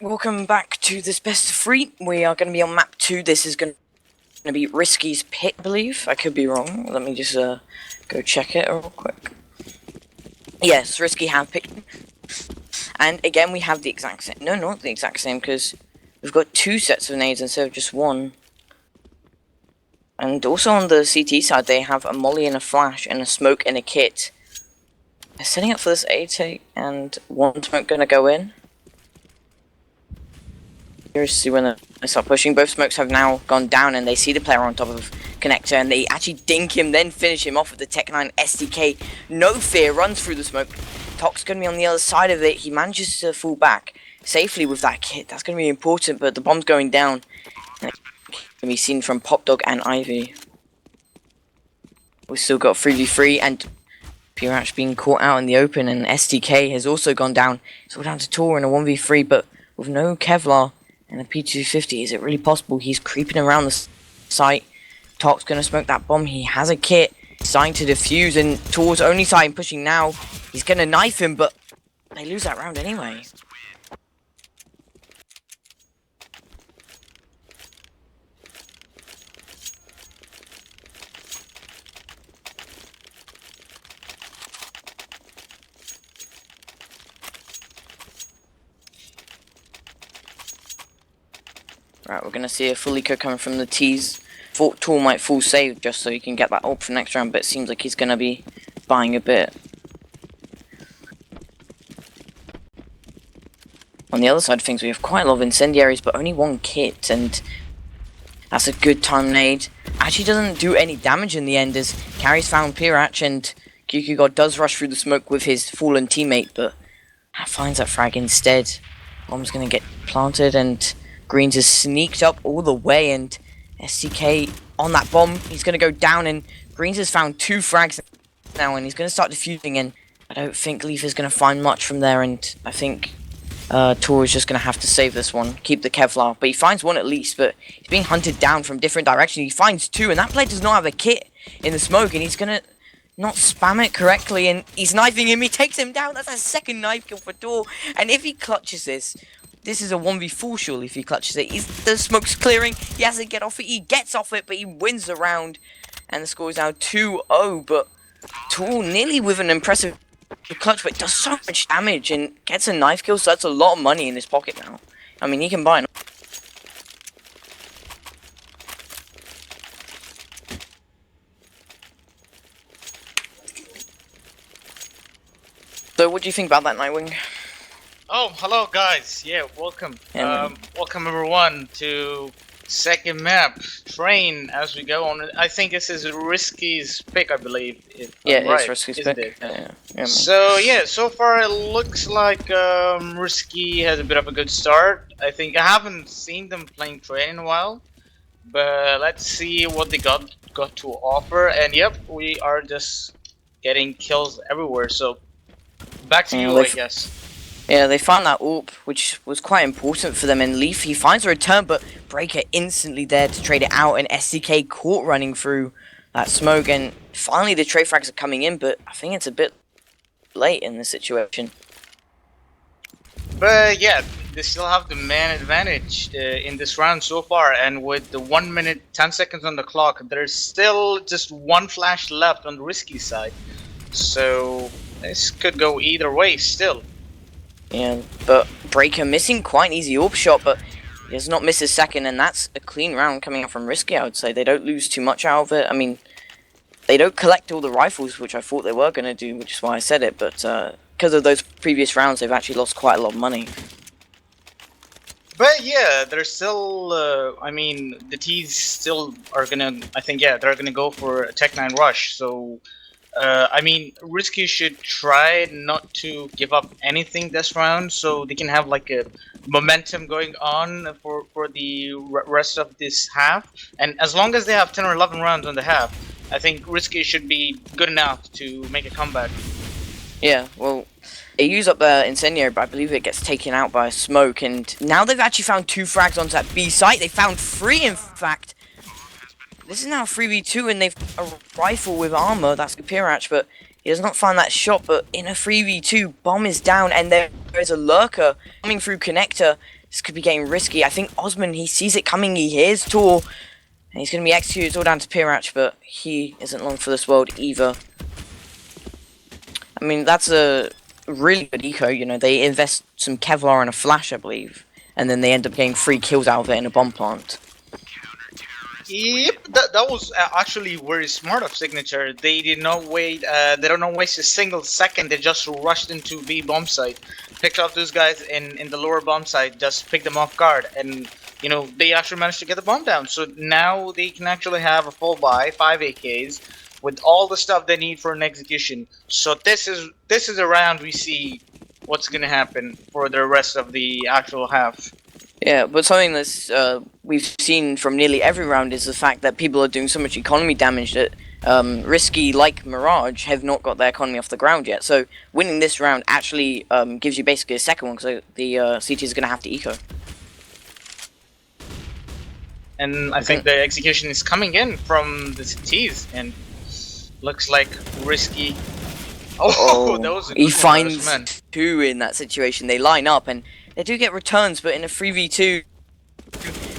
Welcome back to this best of 3. We are going to be on map 2. This is going to be Risky's pit, I believe. I could be wrong. Let me just go check it real quick. Yes, Risky have picked. And again, we have the exact same. No, not the exact same, because we've got 2 sets of nades instead of just 1. And also on the CT side, they have a molly and a flash and a smoke and a kit. They're setting up for this A take, and 1 smoke going to go in. Curious to see when they start pushing. Both smokes have now gone down, and they see the player on top of Connector, and they actually dink him, then finish him off with the Tech 9 SDK. No fear, runs through the smoke. Tok's going to be on the other side of it. He manages to fall back safely with that kit. That's going to be important, but the bomb's going down. And it can be seen from Popdog and Ivy. We've still got 3v3, and Pirach being caught out in the open, and SDK has also gone down. It's all down to Tor in a 1v3, but with no Kevlar and a P250, is it really possible? He's creeping around the site. Tok's going to smoke that bomb. He has a kit. He's starting to defuse, and Tor's only side pushing now. He's going to knife him, but they lose that round anyway. Right, we're going to see a full eco coming from the T's. Thought Tor might full save just so he can get that ult for next round, but it seems like he's going to be buying a bit. On the other side of things, we have quite a lot of incendiaries, but only 1 kit, and that's a good time nade. Actually doesn't do any damage in the end, as Carrie's found Pirach, and QQ God does rush through the smoke with his fallen teammate, but finds that frag instead. Bomb's going to get planted, and Greens has sneaked up all the way, and SDK on that bomb. He's going to go down, and Greens has found 2 frags now, and he's going to start defusing, and I don't think Leaf is going to find much from there, and I think Tor is just going to have to save this one, keep the Kevlar, but he finds 1 at least, but he's being hunted down from different directions. He finds 2, and that player does not have a kit in the smoke, and he's going to not spam it correctly, and he's knifing him. He takes him down. That's a second knife kill for Tor, and if he clutches this is a 1v4 surely if he clutches it. The smoke's clearing. He has to get off it. He gets off it, but he wins the round. And the score is now 2-0. But Tor nearly with an impressive clutch, but does so much damage and gets a knife kill. So that's a lot of money in his pocket now. I mean, he can buy an. So what do you think about that, Nightwing? Oh, hello guys. Yeah, welcome. Welcome everyone to second map, Train, as we go on. I think this is Risky's pick, I believe. It's Risky's pick. Yeah, so yeah, so far it looks like Risky has a bit of a good start. I think I haven't seen them playing Train in a while, but let's see what they got to offer. And yep, we are just getting kills everywhere. So back to you, I guess. Yeah, they found that AWP, which was quite important for them, and Leaf, he finds a return, but Breaker instantly there to trade it out, and SDK caught running through that smoke, and finally the trade frags are coming in, but I think it's a bit late in this situation. But yeah, they still have the man advantage in this round so far, and with the 1 minute 10 seconds on the clock, there's still just 1 flash left on the Risky side, so this could go either way still. Yeah, but Breaker missing quite an easy AWP shot, but he does not miss his second, and that's a clean round coming out from Risky, I would say. They don't lose too much out of it. I mean, they don't collect all the rifles, which I thought they were going to do, which is why I said it, but because of those previous rounds, they've actually lost quite a lot of money. But yeah, they're still, I mean, the T's still are going to, I think, yeah, they're going to go for a Tech 9 rush, so I mean, Risky should try not to give up anything this round, so they can have like a momentum going on for the rest of this half. And as long as they have 10 or 11 rounds on the half, I think Risky should be good enough to make a comeback. Yeah, well, they use up the incendiary, but I believe it gets taken out by a smoke. And now they've actually found 2 frags onto that B site. They found 3, in fact. This is now 3v2, and they've a rifle with armor. That's Pirach, but he does not find that shot. But in a 3v2, bomb is down, and there is a lurker coming through connector. This could be getting risky. I think Osman, he sees it coming, he hears Tor, and he's going to be executed. It's all down to Pirach, but he isn't long for this world either. I mean, that's a really good eco, you know, they invest some Kevlar and a flash, I believe, and then they end up getting 3 kills out of it in a bomb plant. Yep, that was actually very smart of Signature. They did not wait. They don't waste a single second. They just rushed into B bomb site, picked up those guys in the lower bomb site, just picked them off guard, and you know they actually managed to get the bomb down. So now they can actually have a full buy, 5 AKs, with all the stuff they need for an execution. So this is a round we see what's gonna happen for the rest of the actual half. Yeah, but something that's we've seen from nearly every round is the fact that people are doing so much economy damage that Risky, like Mirage, have not got their economy off the ground yet. So winning this round actually gives you basically a second one, so the CT is going to have to eco. And I think the execution is coming in from the CTs, and looks like Risky. Oh, that was a good he one, finds man. 2 in that situation. They line up and they do get returns, but in a 3v2,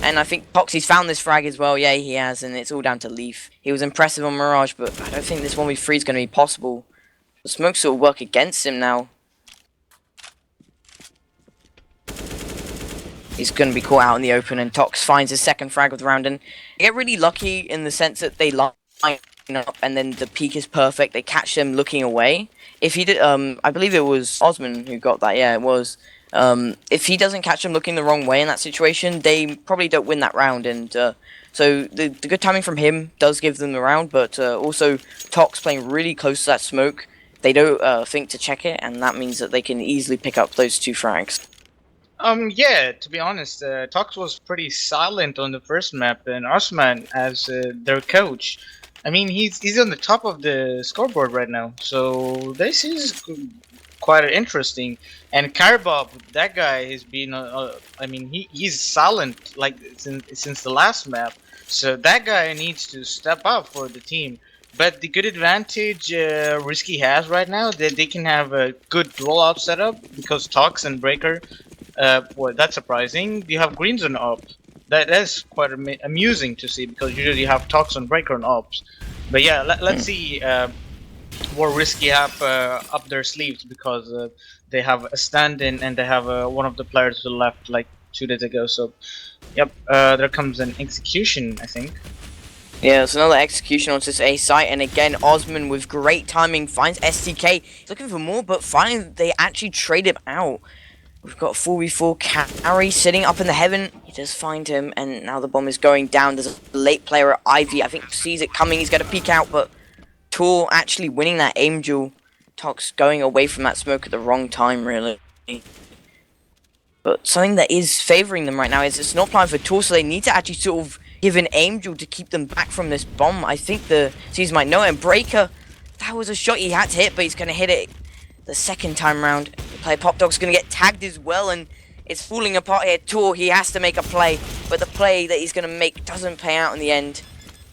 and I think Poxy's found this frag as well. Yeah, he has, and it's all down to Leaf. He was impressive on Mirage, but I don't think this 1v3 is going to be possible. The smokes will work against him now. He's going to be caught out in the open, and Tox finds his second frag of the round, and they get really lucky in the sense that they line up, and then the peak is perfect. They catch them looking away. If he did, I believe it was Osman who got that. Yeah, it was. If he doesn't catch them looking the wrong way in that situation, they probably don't win that round. And so the good timing from him does give them the round, but also Tox playing really close to that smoke. They don't think to check it, and that means that they can easily pick up those 2 frags. Yeah, to be honest, Tox was pretty silent on the first map, and Osman as their coach. I mean, he's on the top of the scoreboard right now, so this is quite interesting. And Karbob, that guy has been, I mean, he's silent like since the last map, so that guy needs to step up for the team. But the good advantage Risky has right now, that they can have a good rollout setup because Tox and Breaker. Well, that's surprising. You have Greens on up. That's quite amusing to see because usually you have Tox and Breaker on ops. But yeah, let's see what Risky have up their sleeves because they have a stand-in and they have one of the players who left like 2 days ago. So, yep, there comes an execution, I think. Yeah, it's another execution onto this A site, and again, Osman with great timing finds STK. He's looking for more, but finally they actually trade him out. We've got a 4v4 carry sitting up in the heaven. He does find him, and now the bomb is going down. There's a late player at Ivy. I think sees it coming. He's going to peek out, but Tor actually winning that aim duel. Tox going away from that smoke at the wrong time, really. But something that is favouring them right now is it's not playing for Tor, so they need to actually sort of give an aim duel to keep them back from this bomb. I think the C's might know it. And Breaker, that was a shot he had to hit, but he's going to hit it the second time round. The player Pop Dog's going to get tagged as well, and it's falling apart here. Tor, he has to make a play, but the play that he's going to make doesn't pay out in the end.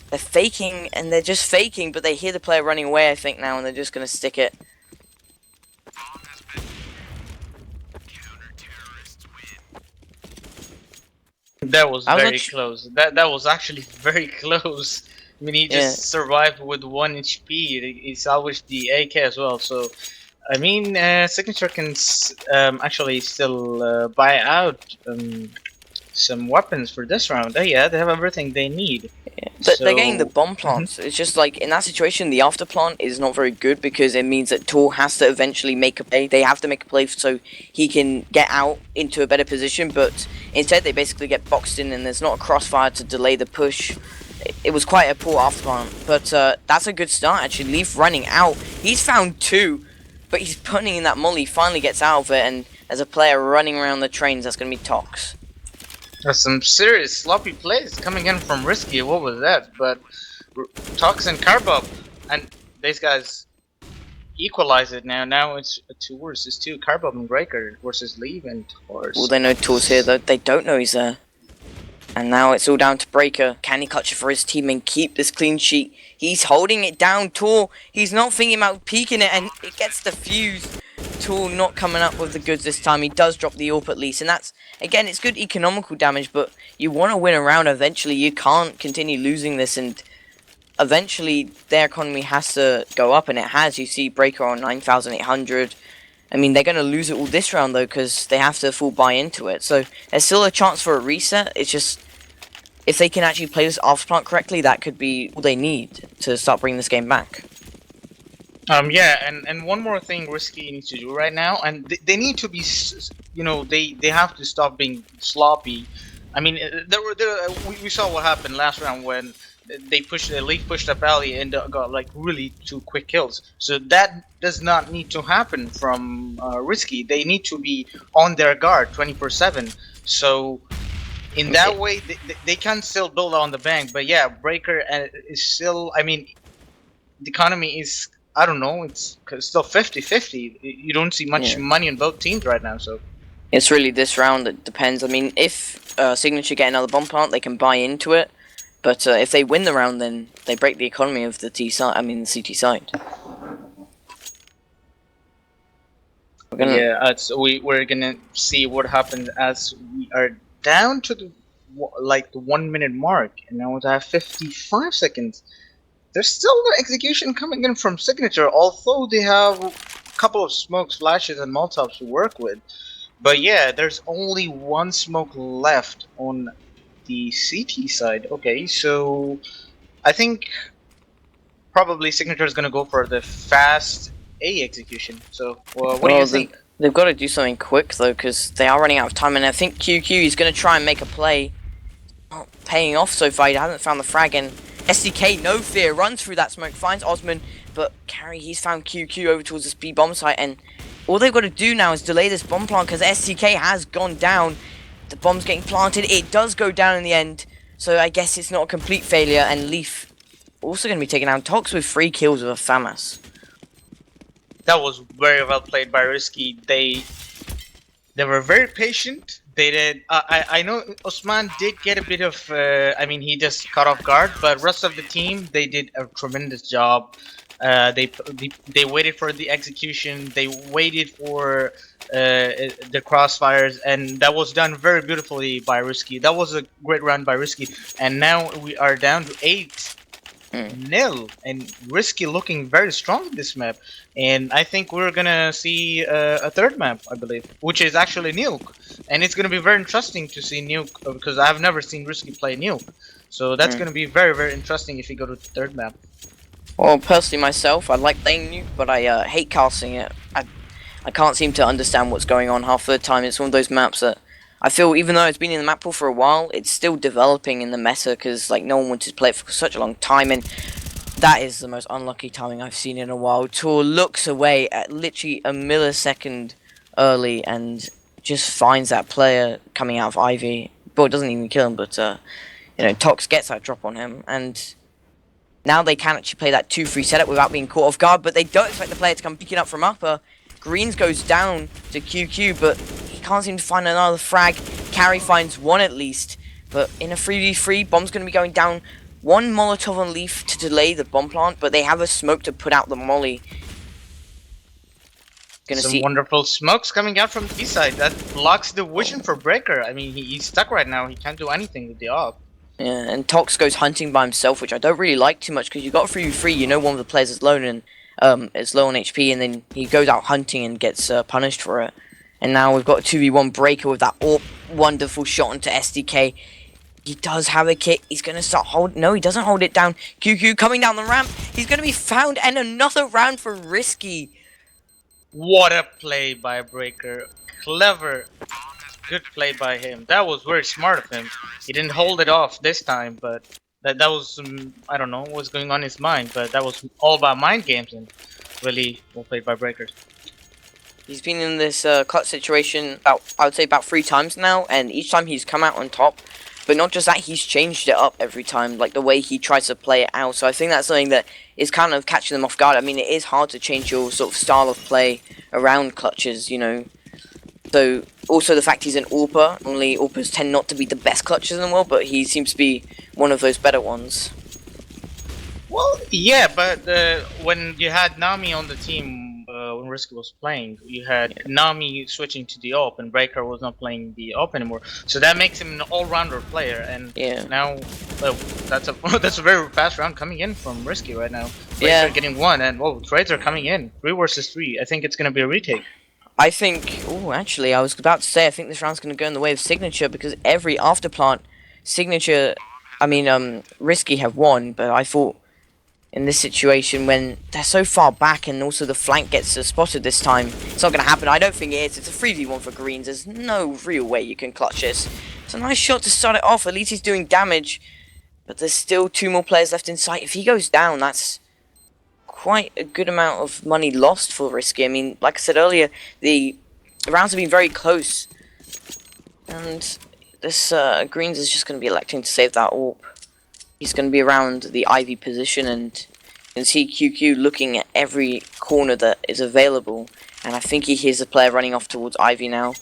They're faking, and they're just faking, but they hear the player running away, I think, now, and they're just going to stick it. That was very close. That was actually very close. I mean, he just survived with 1 HP. He salvaged the AK as well, so... I mean, Signature can actually still buy out some weapons for this round. Yeah, they have everything they need. Yeah. But they're getting the bomb plants. It's just like, in that situation, the after plant is not very good because it means that Tor has to eventually make a play. They have to make a play so he can get out into a better position, but instead they basically get boxed in and there's not a crossfire to delay the push. It was quite a poor after plant, but that's a good start actually. Leaf running out. He's found 2. But he's putting in that molly, finally gets out of it, and as a player running around the trains, that's going to be Tox. There's some serious sloppy plays coming in from Risky, what was that? But Tox and Karbob, and these guys equalize it now. Now it's 2 versus 2, Karbob and Breaker versus Leave and Horse. Well, they know Tor's here, though. They don't know he's there. And now it's all down to Breaker. Can he clutch it for his team and keep this clean sheet? He's holding it down, Tor. He's not thinking about peeking it, and it gets defused. Tool not coming up with the goods this time. He does drop the AWP at least, and that's, again, it's good economical damage, but you want to win a round eventually. You can't continue losing this, and eventually their economy has to go up, and it has. You see Breaker on 9,800. I mean, they're going to lose it all this round, though, because they have to full buy into it. So there's still a chance for a reset. It's just, if they can actually play this off plant correctly, that could be all they need to start bringing this game back. Yeah, and one more thing Risky needs to do right now, and they need to be, you know, they have to stop being sloppy. I mean, we saw what happened last round when Leaf pushed up alley and got like really 2 quick kills. So that does not need to happen from Risky. They need to be on their guard 24/7. So in that way, they can still build on the bank. But yeah, Breaker is still. I mean, the economy is. I don't know. It's still 50-50. You don't see much money on both teams right now. So it's really this round that depends. I mean, if Signature get another bomb plant, they can buy into it. But if they win the round, then they break the economy of the T side. I mean, the CT side. We're gonna see what happens as we are down to the 1 minute mark, and now we have 55 seconds. There's still no execution coming in from Signature, although they have a couple of smokes, flashes, and Molotovs to work with. But yeah, there's only 1 smoke left on the CT side. Okay, so I think probably Signature is going to go for the fast A execution. So what do you think? They've got to do something quick, though, because they are running out of time, and I think QQ is going to try and make a play. Not paying off so far. He hasn't found the frag, and SDK, no fear, runs through that smoke, finds Osman, but Carry, he's found QQ over towards this B bomb site, and all they've got to do now is delay this bomb plant, because SDK has gone down. The bomb's getting planted, it does go down in the end, so I guess it's not a complete failure, and Leaf also going to be taken out. Tox with 3 kills with a FAMAS. That was very well played by Risky. They were very patient. They did. I know Osman did get a bit of. I mean, he just caught off guard, but rest of the team, they did a tremendous job. They waited for the execution. They waited for the crossfires, and that was done very beautifully by Risky. That was a great run by Risky, and now we are down to 8-0, and Risky looking very strong in this map. And I think we're gonna see a third map, I believe, which is actually Nuke, and it's gonna be very interesting to see Nuke because I've never seen Risky play Nuke. So that's gonna be very, very interesting if you go to the third map. Well, personally myself, I like playing Nuke, but I hate casting it. I can't seem to understand what's going on half the time. It's one of those maps that I feel, even though it's been in the map pool for a while, it's still developing in the meta because like no one wanted to play it for such a long time, and that is the most unlucky timing I've seen in a while. Tor looks away at literally a millisecond early and just finds that player coming out of Ivy. Well, it doesn't even kill him, but you know, Tox gets that drop on him, and now they can actually play that 2-3 setup without being caught off guard, but they don't expect the player to come picking up from upper. Greens goes down to QQ, but he can't seem to find another frag. Carry finds 1 at least, but in a 3v3, Bomb's going to be going down. 1 Molotov on Leaf to delay the bomb plant, but they have a smoke to put out the molly. Some wonderful smokes coming out from the B side. That blocks the vision for Breaker. I mean, he's stuck right now. He can't do anything with the AWP. Yeah, and Tox goes hunting by himself, which I don't really like too much, because you got 3v3, you know one of the players is lone and is low on HP, and then he goes out hunting and gets punished for it. And now we've got a 2v1 Breaker with that wonderful shot onto SDK. He does have a kick. He's going to start hold. No, he doesn't hold it down. QQ coming down the ramp. He's going to be found, and another round for Risky. What a play by Breaker. Clever. Good play by him. That was very smart of him. He didn't hold it off this time, but that was I don't know what was going on in his mind, but that was all about mind games, and really well played by Breaker. He's been in this clutch situation I would say about 3 times now, and each time he's come out on top. But not just that, he's changed it up every time, like the way he tries to play it out. So I think that's something that is kind of catching them off guard. I mean, it is hard to change your sort of style of play around clutches, you know. So also the fact he's an AWPer. Normally AWPers tend not to be the best clutches in the world, but he seems to be one of those better ones. Well, yeah, but when you had Nami on the team, when Risky was playing. You had Nami switching to the op, and Breaker was not playing the op anymore. So that makes him an all-rounder player. And now, that's a that's a very fast round coming in from Risky right now. Breaker getting one, and whoa, trades are coming in. 3 versus 3. I think it's gonna be a retake. I think. Oh, actually, I was about to say I think this round's gonna go in the way of Signature because every afterplant Signature, Risky have won, but I thought in this situation when they're so far back and also the flank gets spotted this time, it's not going to happen. I don't think it is. It's a 3v1 for greens. There's no real way you can clutch this. It's a nice shot to start it off. At least he's doing damage, but there's still 2 more players left in sight. If he goes down, that's quite a good amount of money lost for Risky. I mean, like I said earlier, the rounds have been very close, and this greens is just going to be electing to save that AWP. He's going to be around the Ivy position, and you can see QQ looking at every corner that is available, and I think he hears a player running off towards Ivy now.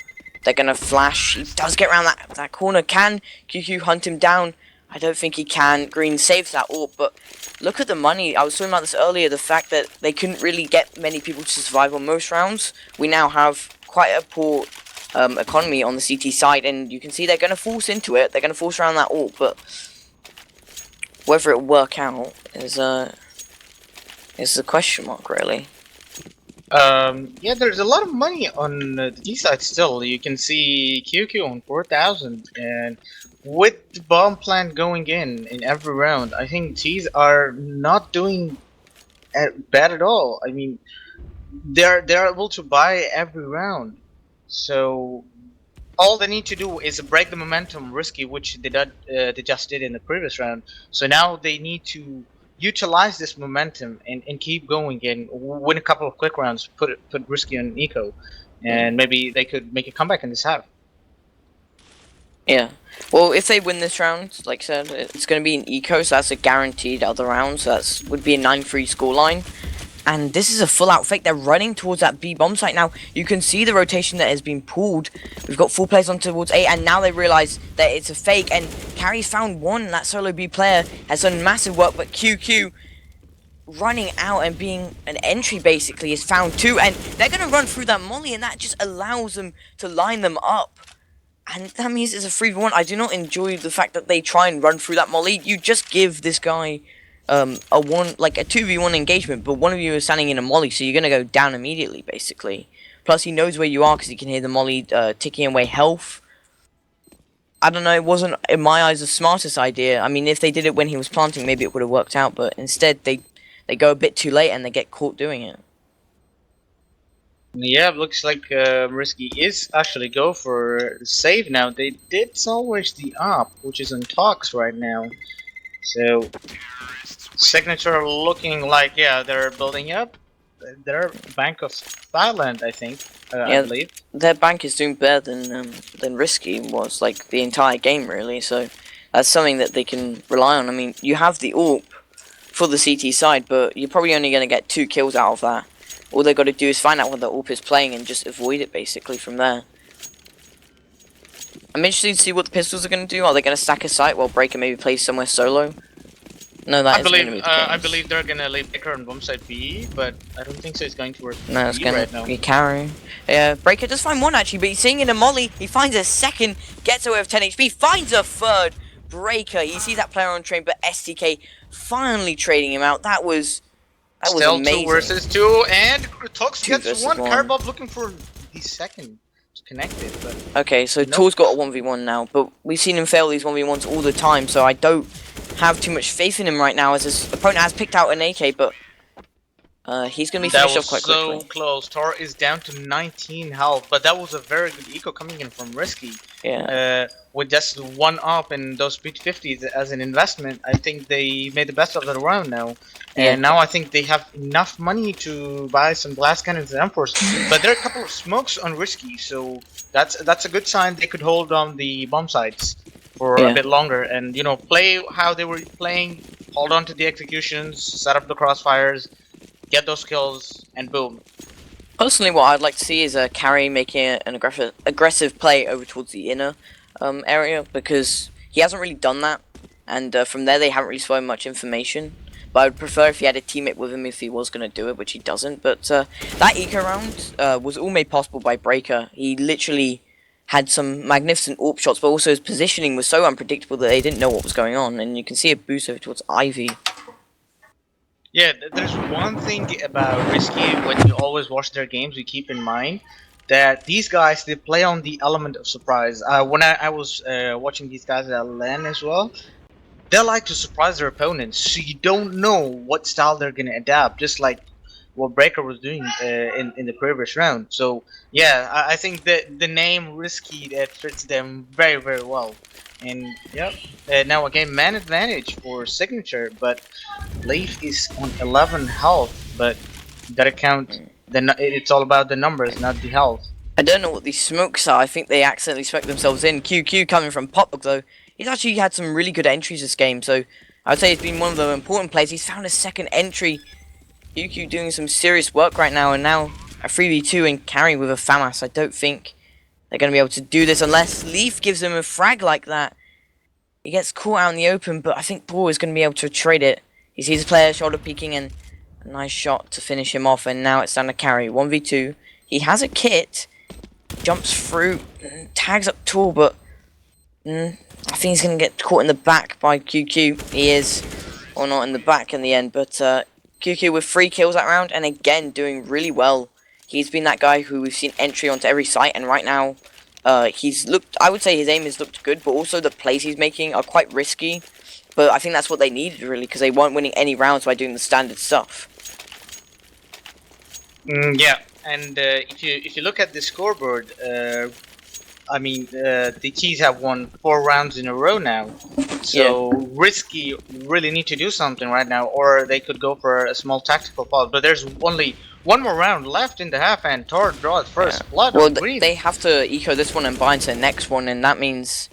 They're going to flash. He does get around that corner. Can QQ hunt him down? I don't think he can. Green saves that AWP, but look at the money. I was talking about this earlier, the fact that they couldn't really get many people to survive on most rounds. We now have quite a poor economy on the CT side, and you can see they're going to force into it. They're going to force around that AWP, but whether it will work out is a question mark, really. Yeah, there's a lot of money on the D side still. You can see QQ on 4,000, and with the bomb plant going in every round, I think T's are not doing bad at all. I mean, they're able to buy every round, so all they need to do is break the momentum Risky, which they just did in the previous round. So now they need to utilize this momentum and keep going and win a couple of quick rounds, put Risky on eco, and maybe they could make a comeback in this half. Yeah. Well, if they win this round, like I said, it's going to be an eco, so that's a guaranteed other round. So that would be a 9-3 scoreline. And this is a full-out fake. They're running towards that B bomb site now. You can see the rotation that has been pulled. We've got 4 players on towards A, and now they realise that it's a fake. And Carry's found one. That solo B player has done massive work, but QQ running out and being an entry basically is found 2. And they're going to run through that molly, and that just allows them to line them up. And that means it's a 3v1. I do not enjoy the fact that they try and run through that molly. You just give this guy a 2v1 engagement, but one of you is standing in a molly, so you're gonna go down immediately, basically. Plus, he knows where you are because he can hear the molly ticking away health. I don't know. It wasn't, in my eyes, the smartest idea. I mean, if they did it when he was planting, maybe it would have worked out. But instead, they go a bit too late and they get caught doing it. Yeah, it looks like Risky is actually go for save now. They did salvage the op, which is in talks right now. So Signature looking like, yeah, they're building up their Bank of Thailand, I think. I believe their bank is doing better than Risky was, like, the entire game, really. So that's something that they can rely on. I mean, you have the AWP for the CT side, but you're probably only going to get 2 kills out of that. All they've got to do is find out when the AWP is playing and just avoid it, basically, from there. I'm interested to see what the pistols are going to do. Are they going to stack a site while Breaker maybe plays somewhere solo? No, that isn't going to be the case. I believe they're going to leave Breaker on bomb side B, but I don't think so it's going to work. No, it's going to be Carry. Yeah, Breaker does find 1 actually, but he's seeing in a molly. He finds a 2nd, gets away with 10 HP, finds a 3rd. Breaker, he sees that player on train, but STK finally trading him out. That was still amazing. 2 versus 2, and Tox 2 gets 1. Carbob looking for the 2nd to connect it, but okay, so Tor's got a 1v1 now, but we've seen him fail these 1v1s all the time, so I don't have too much faith in him right now, as his opponent has picked out an AK, but he's going to be finished off quite quickly. That was so close. Tor is down to 19 health, but that was a very good eco coming in from Risky. Yeah. With just 1 up in those speed 50s as an investment, I think they made the best of the round now. Yeah. And now I think they have enough money to buy some blast cannons and M4s. But there are a couple of smokes on Risky, so that's a good sign they could hold on the bomb sites for a bit longer and, you know, play how they were playing, hold on to the executions, set up the crossfires, get those kills, and boom. Personally, what I'd like to see is a Carry making an aggressive play over towards the inner area, because he hasn't really done that, and from there they haven't really spoiled much information. But I would prefer if he had a teammate with him if he was going to do it, which he doesn't. But that eco round was all made possible by Breaker. He literally had some magnificent AWP shots, but also his positioning was so unpredictable that they didn't know what was going on. And you can see a boost over towards Ivy. Yeah, there's one thing about Risky when you always watch their games, you keep in mind that these guys, they play on the element of surprise. When I was watching these guys at LAN as well, they like to surprise their opponents, so you don't know what style they're gonna adapt. Just like what Breaker was doing in the previous round. So yeah, I think that the name Risky that fits them very well. And yep, now again man advantage for Signature, but Leaf is on 11 health, but that account it's all about the numbers, not the health. I don't know what these smokes are. I think they accidentally smoked themselves in. QQ coming from Popdog though. He's actually had some really good entries this game, so I would say he's been one of the important players. He's found a second entry. QQ doing some serious work right now, and now a 3v2 and carry with a FAMAS. I don't think they're going to be able to do this unless Leaf gives him a frag like that. He gets caught out in the open, but I think Brawl is going to be able to trade it. He sees a player shoulder peeking and a nice shot to finish him off, and now it's down to carry. 1v2. He has a kit, jumps through, tags up tall, but I think he's going to get caught in the back by QQ. He is, or not in the back in the end, but QQ with 3 kills that round, and again doing really well. He's been that guy who we've seen entry onto every site, and right now he's looked, I would say his aim has looked good, but also the plays he's making are quite risky. But I think that's what they needed really, because they weren't winning any rounds by doing the standard stuff. Yeah, and if you look at the scoreboard, I mean the Keys have won 4 rounds in a row now. So yeah. Risky really need to do something right now, or they could go for a small tactical pause. But there's only one more round left in the half, and Tor draws first blood. Well, they have to eco this one and bind to the next one, and that means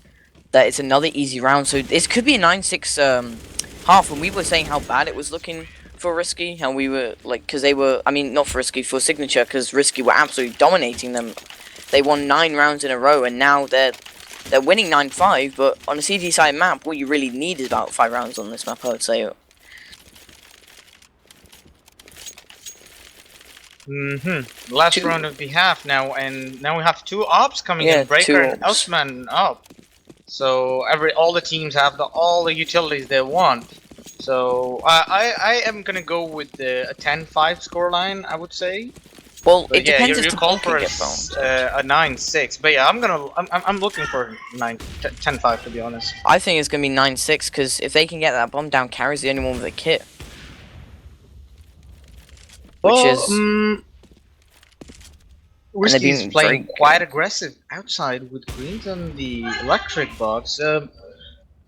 that it's another easy round. So this could be a 9-6 half, and we were saying how bad it was looking for Risky, how we were like, because they were, I mean, not for Risky, for Signature, because Risky were absolutely dominating them. They won 9 rounds in a row, and now they're winning 9-5. But on a CD side map, what you really need is about 5 rounds on this map, I would say. Last round of the half now, and now we have 2 ops coming in, Breaker and Osman up. So all the teams have all the utilities they want. So I am gonna go with a 10-5 scoreline, I would say. Well, but it depends if you the call bomb for can get bombed. a 9-6, but yeah, I'm looking for 10-5 to be honest. I think it's gonna be 9-6 because if they can get that bomb down, Carry's the only one with a kit. Risky's playing quite aggressive outside with greens on the electric box,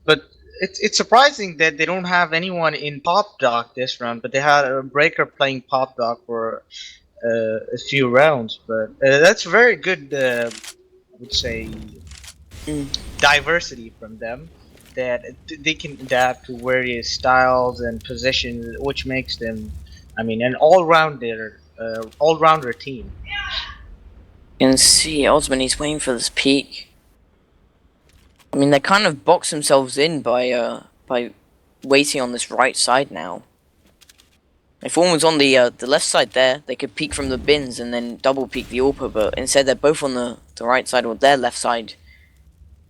but it's surprising that they don't have anyone in Pop Doc this round, but they had a Breaker playing Pop Doc for a few rounds, but that's very good, I would say, diversity from them, that they can adapt to various styles and positions, which makes them, I mean, an all-rounder team. You can see Osman, he's waiting for this peak. I mean, they kind of box themselves in by waiting on this right side now. If one was on the left side there, they could peek from the bins and then double peek the AWP, but instead they're both on the right side or their left side.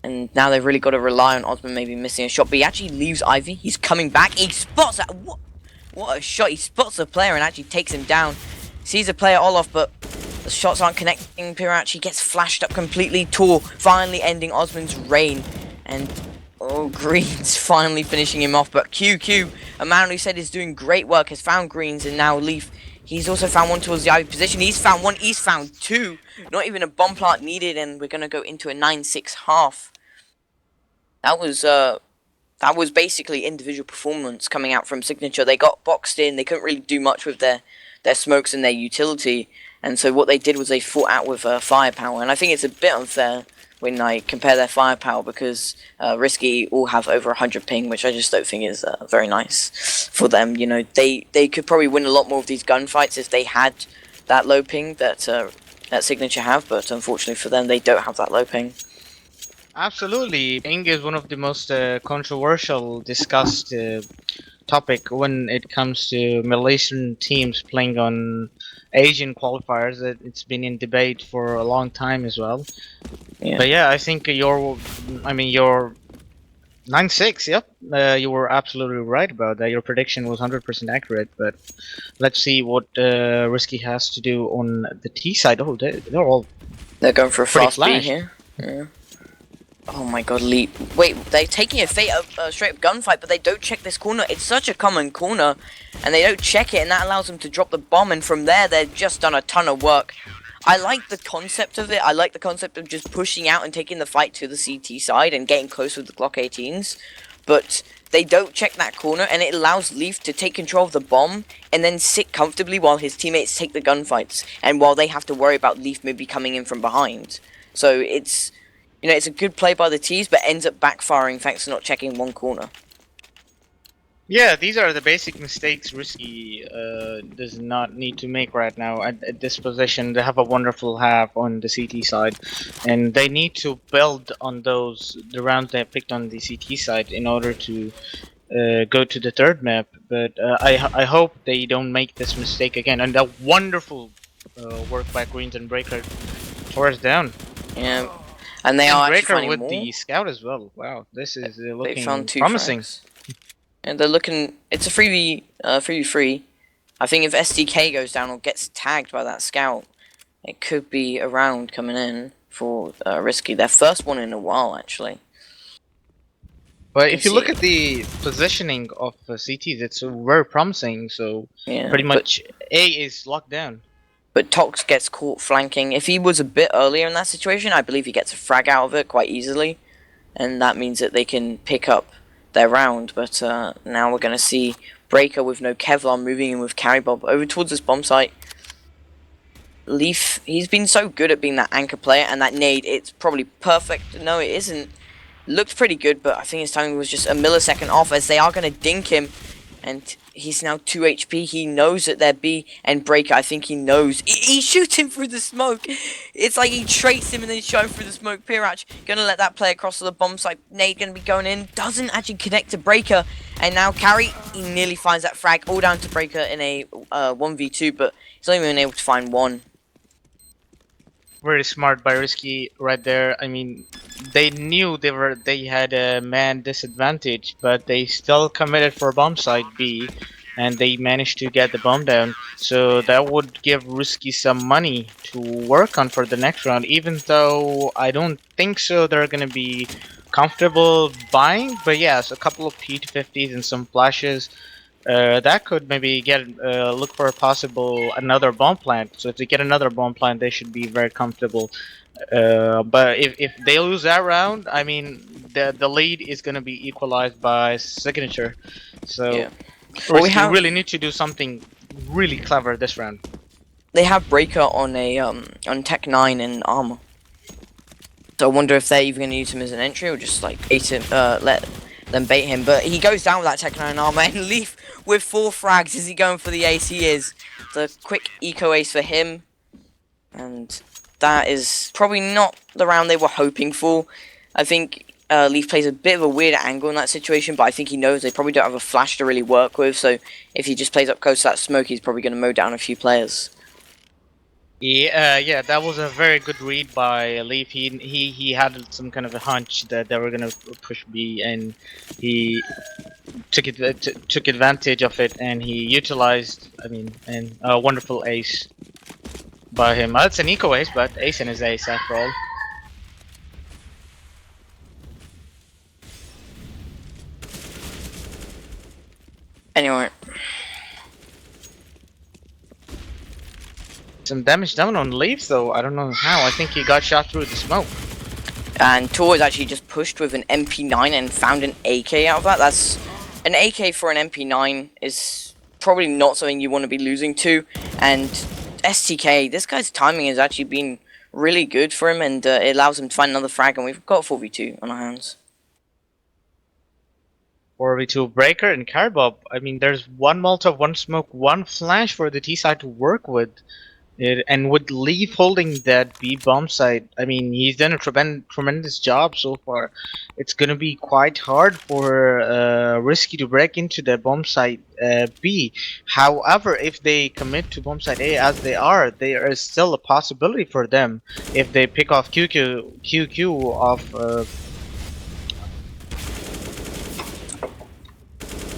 And now they've really got to rely on Osman maybe missing a shot, but he actually leaves Ivy. He's coming back. He spots that. What a shot. He spots the player and actually takes him down. Sees the player all off, but the shots aren't connecting. Pirachi gets flashed up completely. Tor finally ending Osman's reign. And Greens finally finishing him off. But QQ, a man who said is doing great work, has found Greens, and now Leaf. He's also found one towards the Ivy position. He's found one. He's found 2. Not even a bomb plant needed, and we're going to go into a 9-6 half. That was basically individual performance coming out from Signature. They got boxed in. They couldn't really do much with their smokes and their utility. And so what they did was they fought out with firepower. And I think it's a bit unfair when I compare their firepower, because Risky all have over 100 ping, which I just don't think is very nice for them. You know, they could probably win a lot more of these gunfights if they had that low ping that Signature have. But unfortunately for them, they don't have that low ping. Absolutely, ping is one of the most controversial, discussed topic when it comes to Malaysian teams playing on Asian qualifiers. It's been in debate for a long time as well. Yeah. But yeah, I think your 9-6. Yep, you were absolutely right about that. Your prediction was 100% accurate. But let's see what Risky has to do on the T side. Oh, they're all They're going for a pretty fast B flash. here. Yeah. Oh my god, leap. Wait, they're taking a straight up gunfight, but they don't check this corner. It's such a common corner, and they don't check it, and that allows them to drop the bomb, and from there, they've just done a ton of work. I like the concept of it. I like the concept of just pushing out and taking the fight to the CT side and getting close with the Glock 18s, but they don't check that corner, and it allows Leaf to take control of the bomb and then sit comfortably while his teammates take the gunfights, and while they have to worry about Leaf maybe coming in from behind. So it's... You know, it's a good play by the T's, but ends up backfiring thanks to not checking one corner. Yeah, these are the basic mistakes Risky does not need to make right now at this position. They have a wonderful half on the CT side, and they need to build on the rounds they picked on the CT side in order to go to the third map. But I hope they don't make this mistake again. And a wonderful work by Greens and Breaker tore us down. Yeah. And they are actually Breaker finding with more. the scout as well. Wow, this is looking They found 2 promising. frags. And they're looking... It's a 3v3. I think if SDK goes down or gets tagged by that scout, it could be a round coming in for Risky. Their first one in a while, actually. But if you look at the positioning of CTs, it's very promising. So Yeah, pretty much A is locked down. But Tox gets caught flanking. If he was a bit earlier in that situation, I believe he gets a frag out of it quite easily. And that means that they can pick up their round. But now we're going to see Breaker with no Kevlar moving in with Carry Bob over towards this bomb site. Leaf, he's been so good at being that anchor player, and that nade, it's probably perfect. No, it isn't. Looked pretty good, but I think his timing was just a millisecond off, as they are going to dink him. And he's now 2 HP. He knows that they're B, and Breaker, I think he knows. He shoots him through the smoke. It's like he traits him and then shot him through the smoke. Pirach gonna let that play across to the bomb site. Nade gonna be going in. Doesn't actually connect to Breaker. And now Carry, he nearly finds that frag all down to Breaker in a 1v2, but he's not even able to find one. Very smart by Risky right there. I mean, they knew they had a man disadvantage, but they still committed for bomb site B, and they managed to get the bomb down. So that would give Risky some money to work on for the next round. Even though I don't think so, they're gonna be comfortable buying. But yes, a couple of P250s and some flashes. That could maybe get look for a possible another bomb plant. So if they get another bomb plant, they should be very comfortable. But if they lose that round, I mean the lead is going to be equalized by signature. So Yeah. Well, we really need to do something really clever this round. They have Breaker on a on Tech 9 and armor. So I wonder if they're even going to use him as an entry or just like bait him, let them bait him. But he goes down with that Tech 9 armor, and Leaf with 4 frags. Is he going for the ace? He is. It's a quick eco ace for him, and that is probably not the round they were hoping for. I think Leaf plays a bit of a weird angle in that situation, but I think he knows they probably don't have a flash to really work with, so if he just plays up close to that smoke, he's probably going to mow down a few players. Yeah, that was a very good read by Leaf. He had some kind of a hunch that they were gonna push B, and he took advantage of it, and he utilized. I mean, and a wonderful ace by him. It's an eco ace, but ace in his ace after all. Anyway. Some damage done on Leaf, though. I don't know how. I think he got shot through the smoke. And Tor is actually just pushed with an MP9 and found an AK out of that. That's an AK for an MP9 is probably not something you want to be losing to. And STK, this guy's timing has actually been really good for him, and it allows him to find another frag, and we've got 4v2 on our hands. 4v2 Breaker and Carbob. I mean, there's one Molotov, one smoke, one flash for the T side to work with. And with Leaf holding that B bomb site, I mean, he's done a tremendous job so far. It's gonna be quite hard for Risky to break into the bomb site B. However, if they commit to bomb site A as they are, there is still a possibility for them if they pick off QQ off.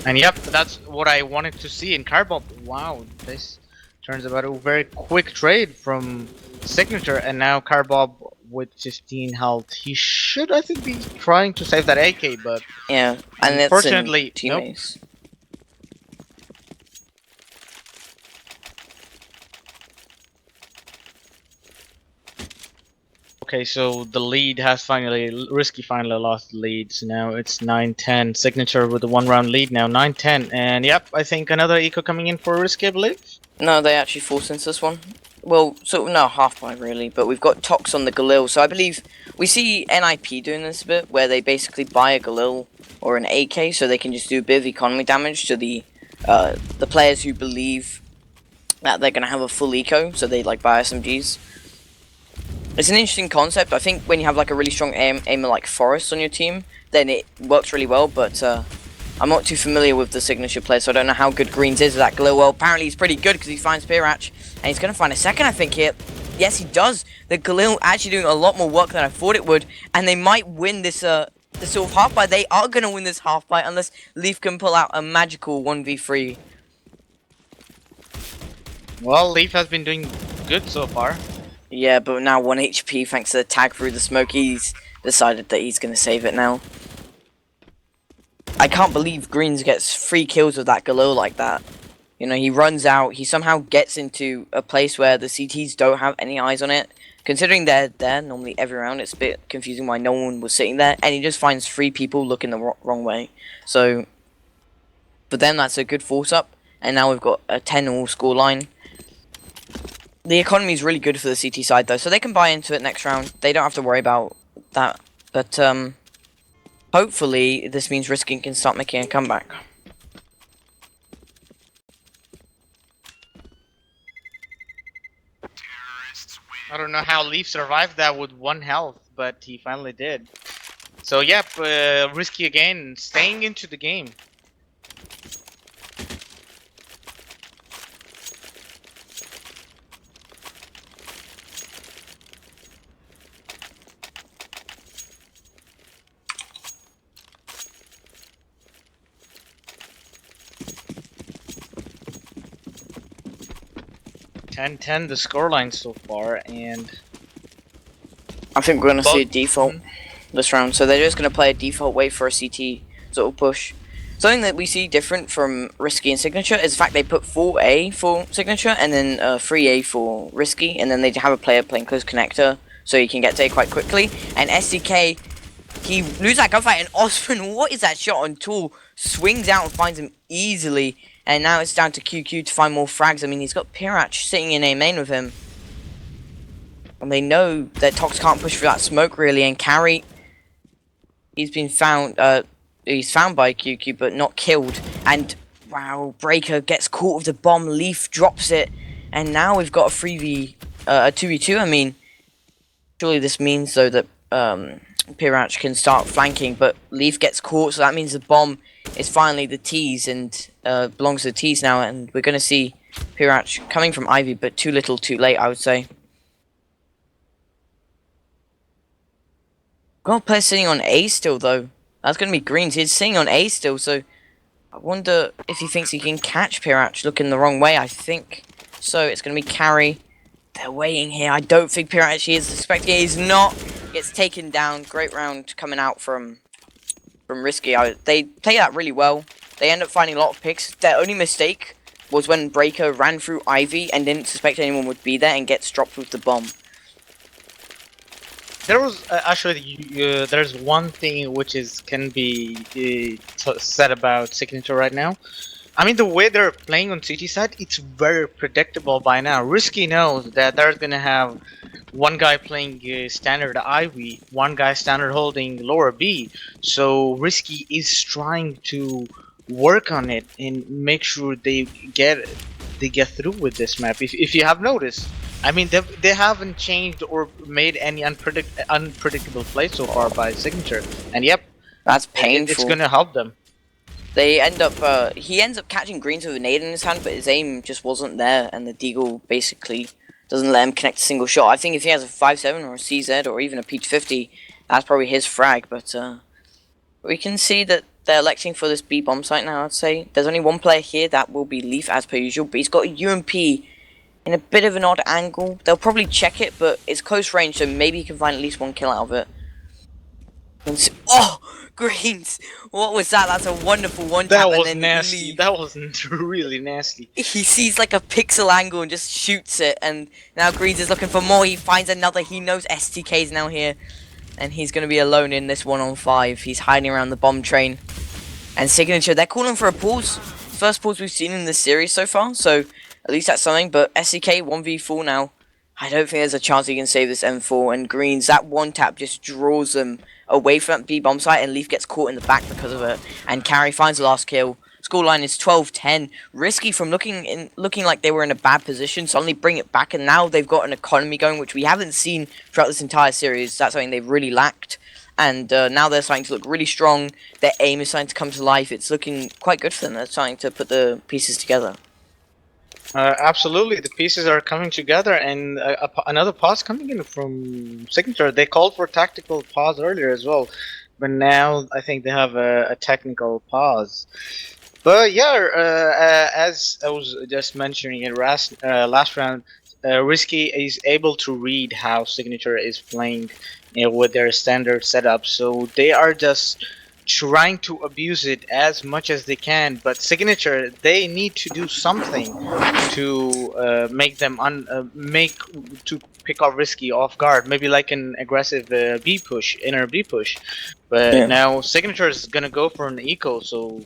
And yep, that's what I wanted to see in Carbob. Wow, this turns out a very quick trade from Signature, and now Carbob with 15 health. He should, I think, be trying to save that AK, but yeah, and unfortunately, it's nope. teammates. Okay, so the lead has Risky finally lost the lead, so now it's 9-10. Signature with a 1-round lead now, 9-10. And yep, I think another eco coming in for Risky, I believe. No, they actually forced into this one. Well, sort of, no, half-by really, but we've got Tox on the Galil, so I believe we see NIP doing this a bit, where they basically buy a Galil or an AK, so they can just do a bit of economy damage to the players who believe that they're going to have a full eco, so they like buy SMGs. It's an interesting concept. I think when you have like a really strong aimer like Forest on your team, then it works really well, but I'm not too familiar with the Signature player, so I don't know how good Greens is with that Galil. Well, apparently he's pretty good because he finds Pirach, and he's going to find a second, I think, here. Yes, he does. The Galil actually doing a lot more work than I thought it would, and they might win this sort of half-by. They are going to win this half-by unless Leaf can pull out a magical 1v3. Well, Leaf has been doing good so far. Yeah, but now 1 HP thanks to the tag through the smoke. He's decided that he's going to save it now. I can't believe Greens gets 3 kills with that Galil like that. You know, he runs out, he somehow gets into a place where the CTs don't have any eyes on it. Considering they're there normally every round, it's a bit confusing why no one was sitting there. And he just finds 3 people looking the wrong way. So, for them, that's a good force up. And now we've got a 10-all scoreline. The economy is really good for the CT side though, so they can buy into it next round. They don't have to worry about that. But hopefully this means Risky can start making a comeback. I don't know how Leaf survived that with 1 health, but he finally did. So yep, Risky again, staying into the game. (10-10) the scoreline so far, and I think we're going to see a default this round. So they're just going to play a default wait for a CT sort of push. Something that we see different from Risky and Signature is the fact they put 4A for Signature and then 3A for Risky, and then they have a player playing close connector so he can get to A quite quickly. And SDK, he loses that gunfight, and Osman, what is that shot on Tool? Swings out and finds him easily. And now it's down to QQ to find more frags. I mean, he's got Pirach sitting in A main with him. And they know that Tox can't push through that smoke really. And Carry, he's been found, he's found by QQ but not killed. And wow, Breaker gets caught with the bomb. Leaf drops it. And now we've got a 2v2. I mean, surely this means though that Pirach can start flanking. But Leaf gets caught, so that means the bomb is finally the T's and belongs to the T's now, and we're going to see Pirach coming from Ivy, but too little too late, I would say. Got a player sitting on A still though. That's going to be Greens. He's sitting on A still, so I wonder if he thinks he can catch Pirach looking the wrong way. I think so. It's going to be Carry. They're waiting here. I don't think Pirach is expecting it. He's not. Gets taken down. Great round coming out from Risky. They play that really well. They end up finding a lot of picks. Their only mistake was when Breaker ran through Ivy and didn't suspect anyone would be there and gets dropped with the bomb. There was actually there's one thing which can be said about Signature right now. I mean, the way they're playing on CT side, it's very predictable by now. Risky knows that they're gonna have one guy playing standard Ivy, one guy standard holding lower B. So Risky is trying to work on it and make sure they get through with this map. If you have noticed, I mean, they haven't changed or made any unpredictable play so far by Signature, and yep, That's it's painful. gonna help them. They end up, he ends up catching Greens with a nade in his hand, but his aim just wasn't there, and the Deagle basically doesn't let him connect a single shot. I think if he has a 5-7 or a CZ or even a Peach 50, that's probably his frag, but we can see that they're electing for this B bomb site now, I'd say. There's only one player here, that will be Leaf as per usual, but he's got a UMP in a bit of an odd angle. They'll probably check it, but it's close range, so maybe he can find at least one kill out of it. Oh, Greens! What was that? That's a wonderful one tap. That was and then nasty. Leaf, That was really nasty. he sees like a pixel angle and just shoots it, and now Greens is looking for more. He finds another. He knows STK is now here, and he's going to be alone in this 1-on-5. He's hiding around the bomb train. And Signature, they're calling for a pause. First pause we've seen in this series so far, so at least that's something. But STK 1v4 now. I don't think there's a chance he can save this M4. And Greens, that one tap just draws them away from that B bomb site, and Leaf gets caught in the back because of it. And Carry finds the last kill. Scoreline is 12-10. Risky from looking like they were in a bad position, suddenly bring it back, and now they've got an economy going, which we haven't seen throughout this entire series. That's something they've really lacked. And now they're starting to look really strong. Their aim is starting to come to life. It's looking quite good for them. They're starting to put the pieces together. Absolutely, the pieces are coming together, and another pause coming in from Signature. They called for tactical pause earlier as well, but now I think they have a technical pause. But yeah, as I was just mentioning in last round, Risky is able to read how Signature is playing, with their standard setup. So they are just trying to abuse it as much as they can. But Signature, they need to do something to make them to pick off Risky off guard. Maybe like an aggressive B push, inner B push. But Yeah. now Signature is gonna go for an eco. So.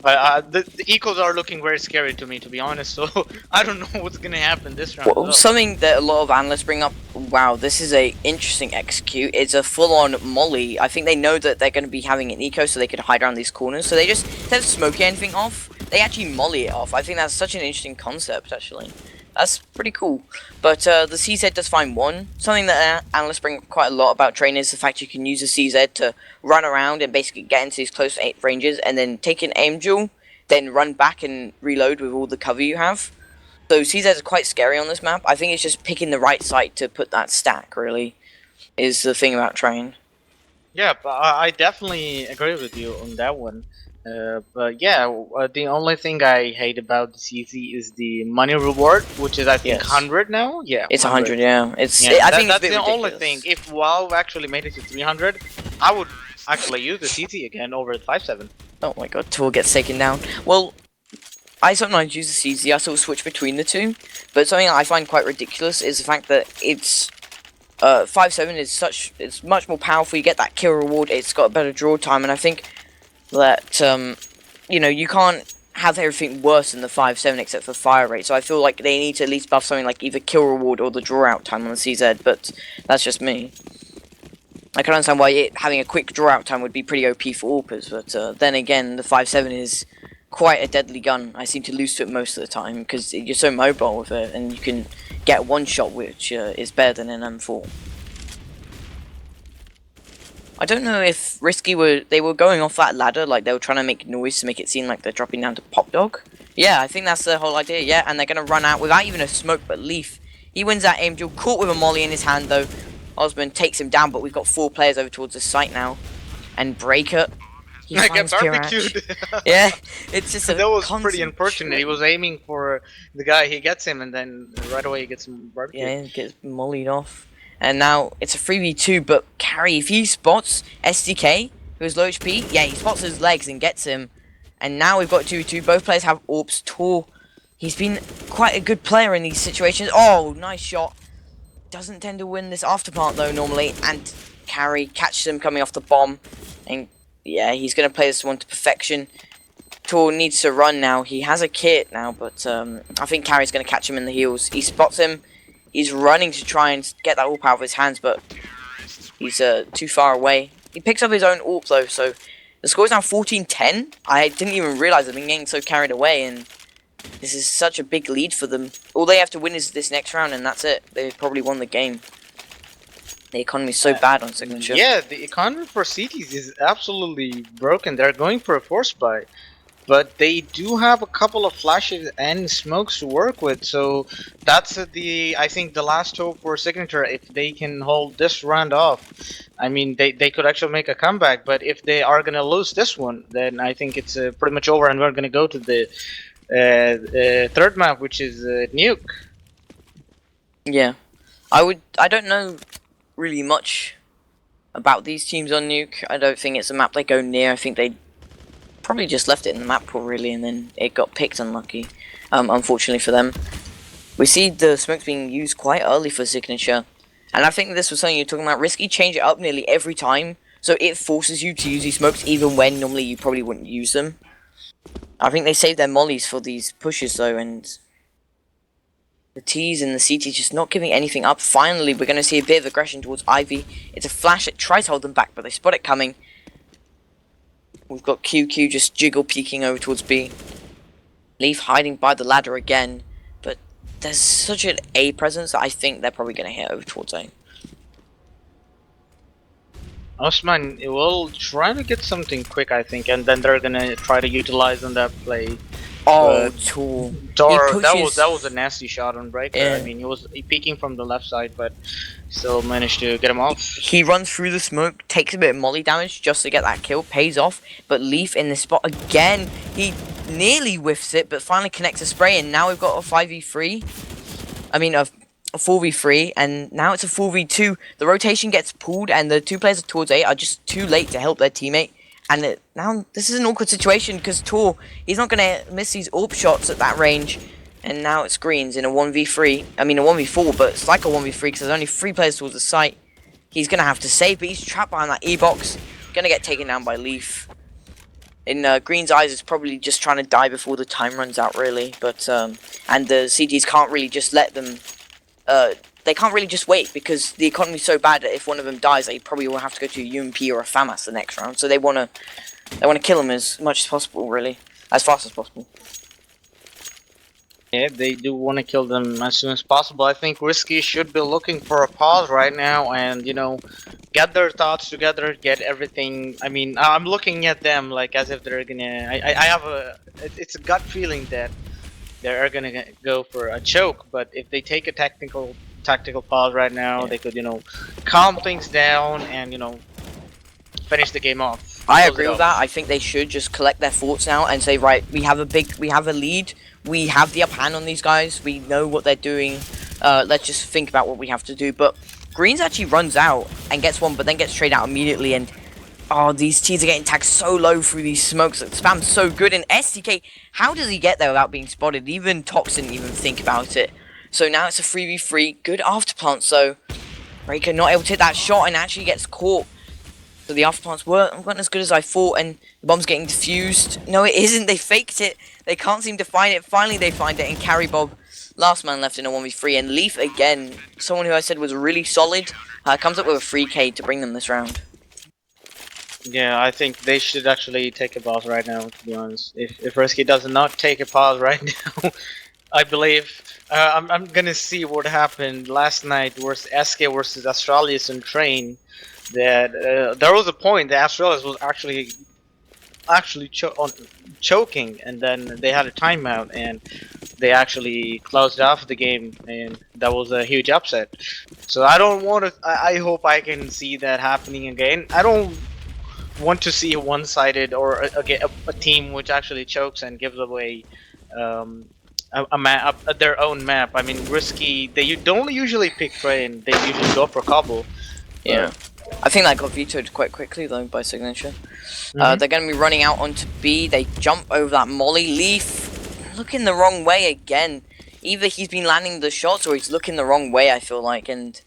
The ecos are looking very scary to me, to be honest. So I don't know what's gonna happen this round. Well, something that a lot of analysts bring up. Wow, this is a interesting execute. It's a full-on molly. I think they know that they're going to be having an eco, so they could hide around these corners. So they just, instead of smoking anything off, they actually molly it off. I think that's such an interesting concept, actually. That's pretty cool. But the CZ does find one. Something that analysts bring up quite a lot about Train is the fact you can use a CZ to run around and basically get into these close ranges and then take an aim duel, then run back and reload with all the cover you have. So CZs are quite scary on this map. I think it's just picking the right site to put that stack, really, is the thing about Train. Yeah, but I definitely agree with you on that one. But yeah, the only thing I hate about the CZ is the money reward, which is I think Yes. 100 now. Yeah, It's 100, yeah. It's. Yeah, I think that's it's a bit the only ridiculous. thing. If WoW actually made it to 300, I would actually use the CZ again over the 5.7. Oh my god, Tool gets taken down. Well, I sometimes use the CZ, I sort of switch between the two, but something I find quite ridiculous is the fact that it's 5.7 is it's much more powerful. You get that kill reward, it's got a better draw time, and I think that you know, you can't have everything worse than the 5.7 except for fire rate. So I feel like they need to at least buff something like either kill reward or the draw out time on the CZ, but that's just me. I can understand why having a quick draw out time would be pretty OP for AWPers, but then again, the 5.7 is quite a deadly gun. I seem to lose to it most of the time because you're so mobile with it, and you can get one shot, which is better than an M4. I don't know if Risky were going off that ladder, like they were trying to make noise to make it seem like they're dropping down to Pop Dog. Yeah, I think that's the whole idea. Yeah, and they're gonna run out without even a smoke. But Leaf, he wins that aim duel, caught with a molly in his hand though. Osman takes him down, but we've got 4 players over towards the site now, and Breaker. He I get finds Pirach. barbecued. Yeah, it's just a That was constant pretty unfortunate. He was aiming for the guy, he gets him, and then right away he gets him barbecued. Yeah, he gets mollied off. And now it's a 3v2, but Carry, if he spots SDK, who is low HP, yeah, he spots his legs and gets him. And now we've got 2v2. Both players have AWPs. Tor, he's been quite a good player in these situations. Oh, nice shot. Doesn't tend to win this after part though normally. And Carry catches him coming off the bomb. And yeah, he's going to play this one to perfection. Tor needs to run now. He has a kit now, but I think Carry's going to catch him in the heels. He spots him. He's running to try and get that AWP out of his hands, but he's too far away. He picks up his own AWP though, so the score is now 14-10. I didn't even realise I've been getting so carried away, and This is such a big lead for them. All they have to win is this next round, and that's it. They've probably won the game. The economy's so bad on Signature. Yeah, the economy for cities is absolutely broken. They're going for a force buy, but they do have a couple of flashes and smokes to work with. So that's I think the last hope for Signature. If they can hold this round off, I mean they could actually make a comeback. But if they are gonna lose this one, then I think it's pretty much over, and we're gonna go to the third map, which is Nuke. Yeah, I don't know really much about these teams on Nuke. I don't think it's a map they go near. I think they probably just left it in the map pool really, and then it got picked unlucky. Unfortunately for them, we see the smokes being used quite early for Signature, and I think this was something you're talking about. Risky change it up nearly every time, so it forces you to use these smokes even when normally you probably wouldn't use them. I think they saved their mollies for these pushes though, and the T's and the CT just not giving anything up. Finally, we're going to see a bit of aggression towards Ivy. It's a flash that tries to hold them back, but they spot it coming. We've got QQ just jiggle peeking over towards B. Leaf hiding by the ladder again, but there's such an A presence that I think they're probably going to hit over towards A. Osman will try to get something quick, I think, and then they're gonna try to utilize on that play. Oh, Tool. That was a nasty shot on Breaker. Yeah. I mean, he was peeking from the left side, but still managed to get him off. He runs through the smoke, takes a bit of molly damage just to get that kill, pays off, but Leaf in this spot again. He nearly whiffs it, but finally connects a spray, and now we've got a 5v3. I mean, a 4v3, and now it's a 4v2. The rotation gets pulled, and the two players towards A are just too late to help their teammate. And now this is an awkward situation because Tor, he's not going to miss these AWP shots at that range. And now it's Greens in a 1v3. I mean a 1v4, but it's like a 1v3 because there's only 3 players towards the site. He's going to have to save, but he's trapped behind that E-box. Going to get taken down by Leaf. In Green's eyes, it's probably just trying to die before the time runs out, really. But and the CTs can't really just let them... they can't really just wait because the economy's so bad that if one of them dies, they probably will have to go to a UMP or a FAMAS the next round. So they wanna kill him as much as possible, really, as fast as possible. Yeah, they do want to kill them as soon as possible. I think Risky should be looking for a pause right now and, you know, get their thoughts together, get everything. I mean, I'm looking at them like as if they're gonna. I have it's a gut feeling that they're gonna go for a choke, but if they take a tactical pause right now, they could, you know, calm things down and, you know, finish the game off. I agree with that. I think they should just collect their thoughts now and say, right, we have a lead, we have the upper hand on these guys, we know what they're doing, let's just think about what we have to do. But Greens actually runs out and gets one, but then gets straight out immediately, and oh, these T's are getting tagged so low through these smokes. Spam's so good, and STK, how does he get there without being spotted? Even Tox didn't even think about it. So now it's a 3v3, good afterplant, so Breaker not able to hit that shot and actually gets caught. So the afterplants weren't as good as I thought, and the bomb's getting defused. No, it isn't, they faked it. They can't seem to find it. Finally they find it, and Carry Bob, last man left in a 1v3, and Leaf again, someone who I said was really solid, comes up with a 3k to bring them this round. Yeah, I think they should actually take a pause right now, to be honest. If Risky does not take a pause right now, I believe I'm gonna see what happened last night versus SK versus Astralis and Train. That there was a point that Astralis was actually choking, and then they had a timeout, and they actually closed off the game, and that was a huge upset. So I don't want to. I hope I can see that happening again. I don't want to see a one-sided or a team which actually chokes and gives away a map, their own map. I mean, Risky, they don't usually pick Train, they usually go for Cobble. Yeah. I think that got vetoed quite quickly though by Signature. They're going to be running out onto B. They jump over that molly. Leaf looking the wrong way again. Either he's been landing the shots or he's looking the wrong way, I feel like. And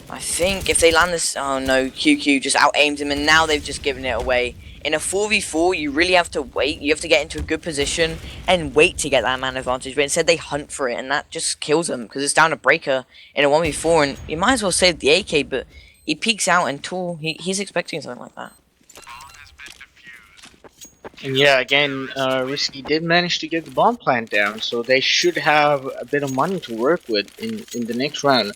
I think if they land this... Oh no, QQ just out-aimed him, and now they've just given it away. In a 4v4, you really have to wait. You have to get into a good position and wait to get that man advantage. But instead, they hunt for it, and that just kills them because it's down to Breaker in a 1v4. And you might as well save the AK, but he peeks out, and Tool, he's expecting something like that. And yeah, again, Risky did manage to get the bomb plant down, so they should have a bit of money to work with in the next round.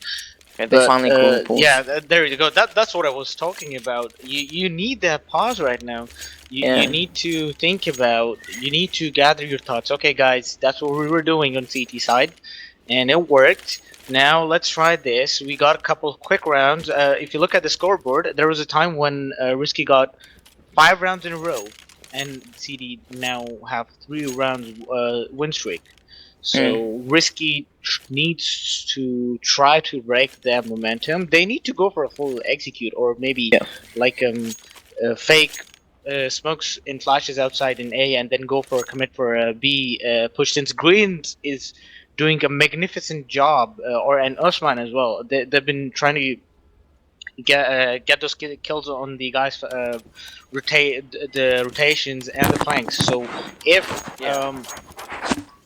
Okay, they But finally call the pause. yeah, there you go. That's what I was talking about. You need that pause right now. Yeah. You need to think about. You need to gather your thoughts. Okay, guys, that's what we were doing on CT side, and it worked. Now let's try this. We got a couple of quick rounds. If you look at the scoreboard, there was a time when Risky got 5 rounds in a row, and CD now have 3 rounds win streak. So Risky needs to try to break that momentum. They need to go for a full execute, or maybe like fake smokes and flashes outside in A, and then go for a commit for a B push. Since Green is doing a magnificent job, or and Usman as well. They've been trying to get those kills on the guys, rotate the rotations and the flanks. So if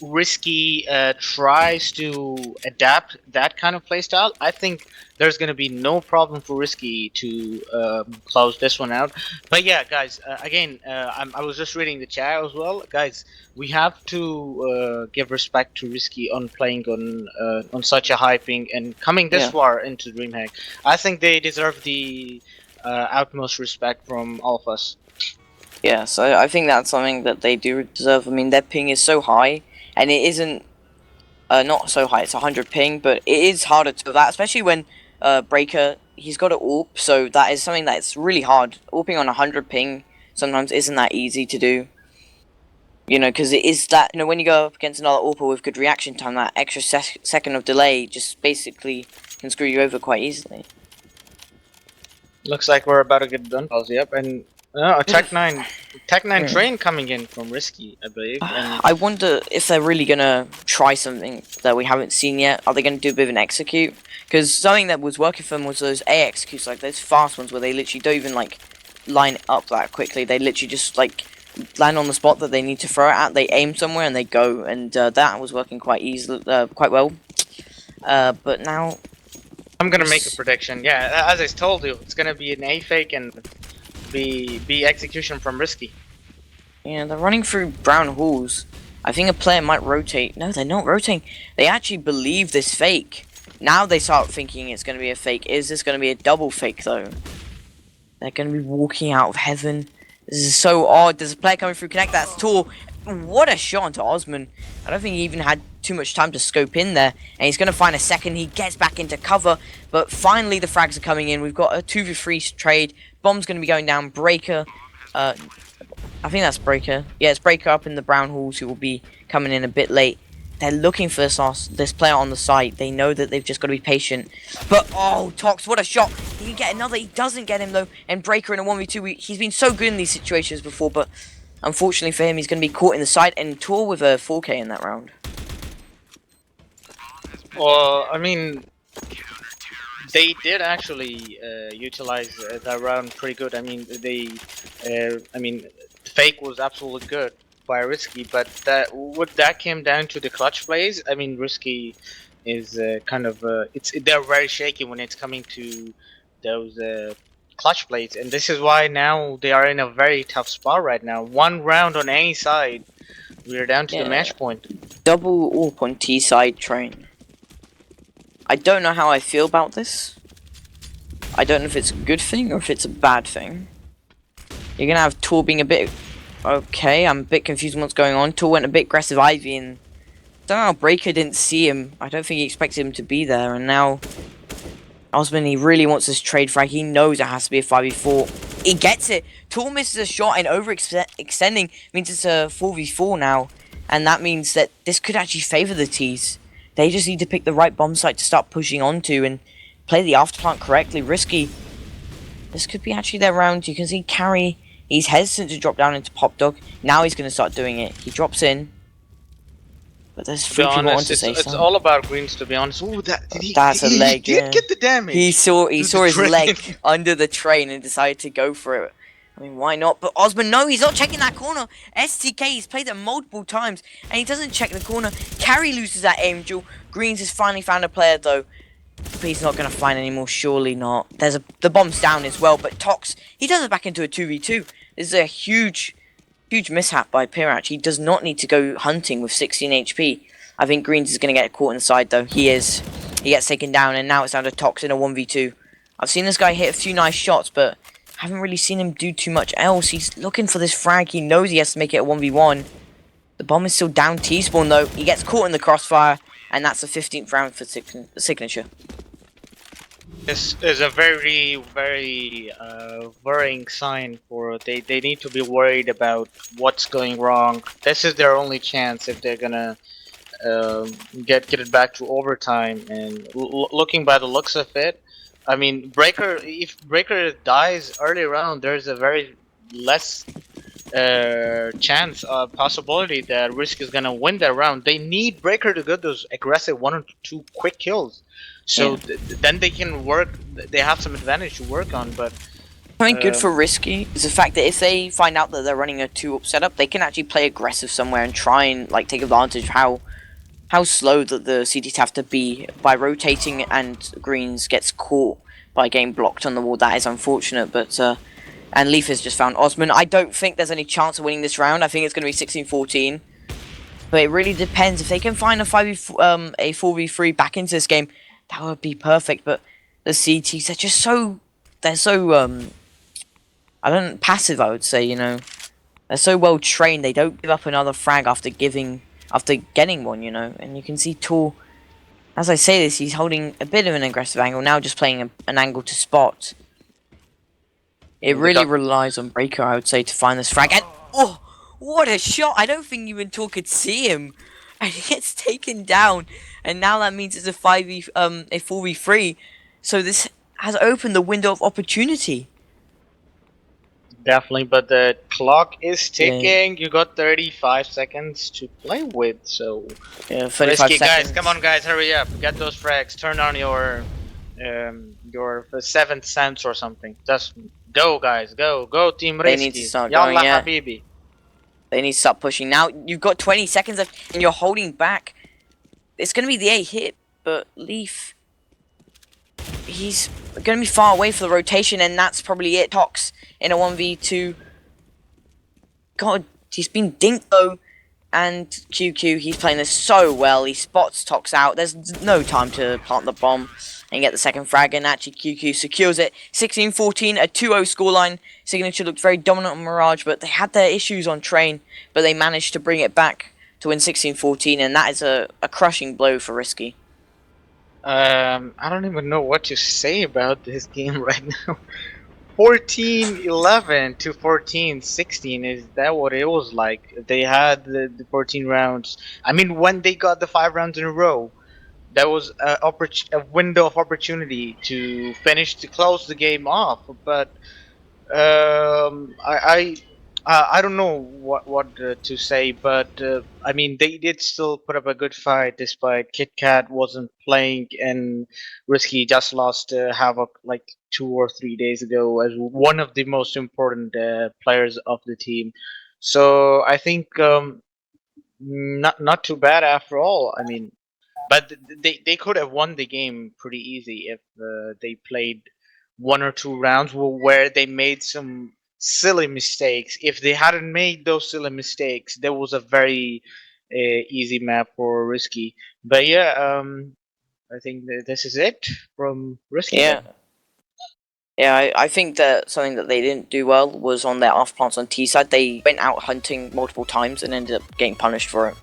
Risky tries to adapt that kind of playstyle, I think there's going to be no problem for Risky to close this one out. But yeah, guys, again, I was just reading the chat as well. Guys, we have to give respect to Risky on playing on such a high ping and coming this far into DreamHack. I think they deserve the utmost respect from all of us. Yeah, so I think that's something that they do deserve. I mean, their ping is so high, and it isn't not so high. It's 100 ping, but it is harder to do that, especially when Breaker, he's got an AWP, so that is something that's really hard. AWPing on 100 ping sometimes isn't that easy to do. You know, because it is that, you know, when you go up against another AWPer with good reaction time, that extra second of delay just basically can screw you over quite easily. Looks like we're about to get done. Yep, and a Tech9 train coming in from Risky, I believe. And I wonder if they're really gonna try something that we haven't seen yet. Are they gonna do a bit of an execute? Because something that was working for them was those A executes, like those fast ones where they literally don't even like line up that quickly. They literally just like land on the spot that they need to throw it at. They aim somewhere and they go, and that was working quite easily, quite well. But now I'm gonna make a prediction. Yeah, as I told you, it's gonna be an A fake and B execution from Risky. Yeah, they're running through brown halls. I think a player might rotate. No, they're not rotating. They actually believe this fake. Now they start thinking it's going to be a fake. Is this going to be a double fake, though? They're going to be walking out of heaven. This is so odd. There's a player coming through Connect. That's tall. What a shot onto Osman. I don't think he even had too much time to scope in there. And he's going to find a second. He gets back into cover. But finally the frags are coming in. We've got a 2v3 trade. Bomb's going to be going down. Breaker. I think that's Breaker. Yeah, it's Breaker up in the brown halls who will be coming in a bit late. They're looking for this player on the side. They know that they've just got to be patient. But, oh, Tox, what a shot. He can get another. He doesn't get him, though. And Breaker in a 1v2. He's been so good in these situations before, but unfortunately for him, he's going to be caught in the side and Tor with a 4K in that round. Well, I mean, they did actually utilize that round pretty good. I mean, fake was absolutely good by Risky, but that came down to the clutch plays. I mean, Risky is kind of they're very shaky when it's coming to those clutch plays, and this is why now they are in a very tough spot right now. One round on any side, we are down to the match point. Double AWP on T side train. I don't know how I feel about this. I don't know if it's a good thing or if it's a bad thing. You're gonna have Tor being a bit okay. I'm a bit confused on what's going on. Tor went a bit aggressive Ivy, and I don't know how Breaker didn't see him. I don't think he expected him to be there, and now Osman, he really wants this trade frag. He knows it has to be a 5v4. He gets it. Tor misses a shot, and overextending means it's a 4v4 now, and that means that this could actually favor the T's. They just need to pick the right bomb site to start pushing onto and play the afterplant correctly. Risky. This could be actually their round. You can see Carry. He's hesitant to drop down into Pop Dog. Now he's going to start doing it. He drops in. But there's 3 people on to say something. It's all about Greens, to be honest. Ooh, that's a leg. He did get the damage. He saw his leg under the train and decided to go for it. I mean, why not? But Osman, no, he's not checking that corner. STK, he's played it multiple times, and he doesn't check the corner. Carry loses that aim duel. Greens has finally found a player, though. But he's not going to find any more, surely not. The bomb's down as well, but Tox, he does it back into a 2v2. This is a huge huge mishap by Pirach. He does not need to go hunting with 16 HP. I think Greens is going to get caught inside though. He is. He gets taken down, and now it's down to Tox in a 1v2. I've seen this guy hit a few nice shots, but haven't really seen him do too much else. He's looking for this frag. He knows he has to make it a 1v1. The bomb is still down T-spawn though. He gets caught in the crossfire, and that's the 15th round for signature. This is a very, very worrying sign for they need to be worried about what's going wrong. This is their only chance if they're gonna get it back to overtime. And looking by the looks of it, I mean, if Breaker dies early round, there's a very less chance, possibility that Risk is gonna win that round. They need Breaker to get those aggressive 1 or 2 quick kills, so then they can work. They have some advantage to work on. But something good for Risky is the fact that if they find out that they're running a 2-up setup, they can actually play aggressive somewhere and try and like take advantage of how slow that the CTs have to be by rotating, and Greens gets caught by getting blocked on the wall. That is unfortunate, but and Leaf has just found Osman. I don't think there's any chance of winning this round. I think it's going to be 16-14. But it really depends. If they can find a 4v3 back into this game, that would be perfect. But the CTs are just so... They're so, passive, I would say, you know. They're so well trained. They don't give up another frag after getting one, you know. And you can see Tor, as I say this, he's holding a bit of an aggressive angle. Now just playing an angle to spot. It really relies on Breaker, I would say, to find this frag. And, oh, what a shot! I don't think even Tor could see him. And he gets taken down. And now that means it's a 4v3. So this has opened the window of opportunity. Definitely, but the clock is ticking. You got 35 seconds to play with, so yeah, 35 Risky, seconds. guys, come on, guys, hurry up! Get those frags. Turn on your 7th sense or something. Just go, guys, go, Team Risky. They need to start Yalla going, yeah. Habibi. They need to start pushing. Now you've got 20 seconds left, and you're holding back. It's going to be the 8 hit, but Leaf, he's going to be far away for the rotation, and that's probably it. Tox in a 1v2. God, he's been dinked though. And QQ, he's playing this so well. He spots Tox out. There's no time to plant the bomb and get the second frag. And actually, QQ secures it. 16-14, a 2-0 scoreline. Signature looked very dominant on Mirage, but they had their issues on Train. But they managed to bring it back to win 16-14, and that is a crushing blow for Risky. I don't even know what to say about this game right now. 14-11 to 14-16, is that what it was like? They had the 14 rounds. I mean, when they got the 5 rounds in a row, that was a window of opportunity to close the game off. But I don't know what to say, but I mean, they did still put up a good fight despite Kit Kat wasn't playing, and Risky just lost Havoc like 2 or 3 days ago as one of the most important players of the team. So I think not too bad after all. I mean, but they could have won the game pretty easy if they played 1 or 2 rounds where they made some silly mistakes. If they hadn't made those silly mistakes, there was a very easy map for Risky. But yeah, I think this is it from Risky. Yeah. Yeah, I think that something that they didn't do well was on their off plants on T side. They went out hunting multiple times and ended up getting punished for it.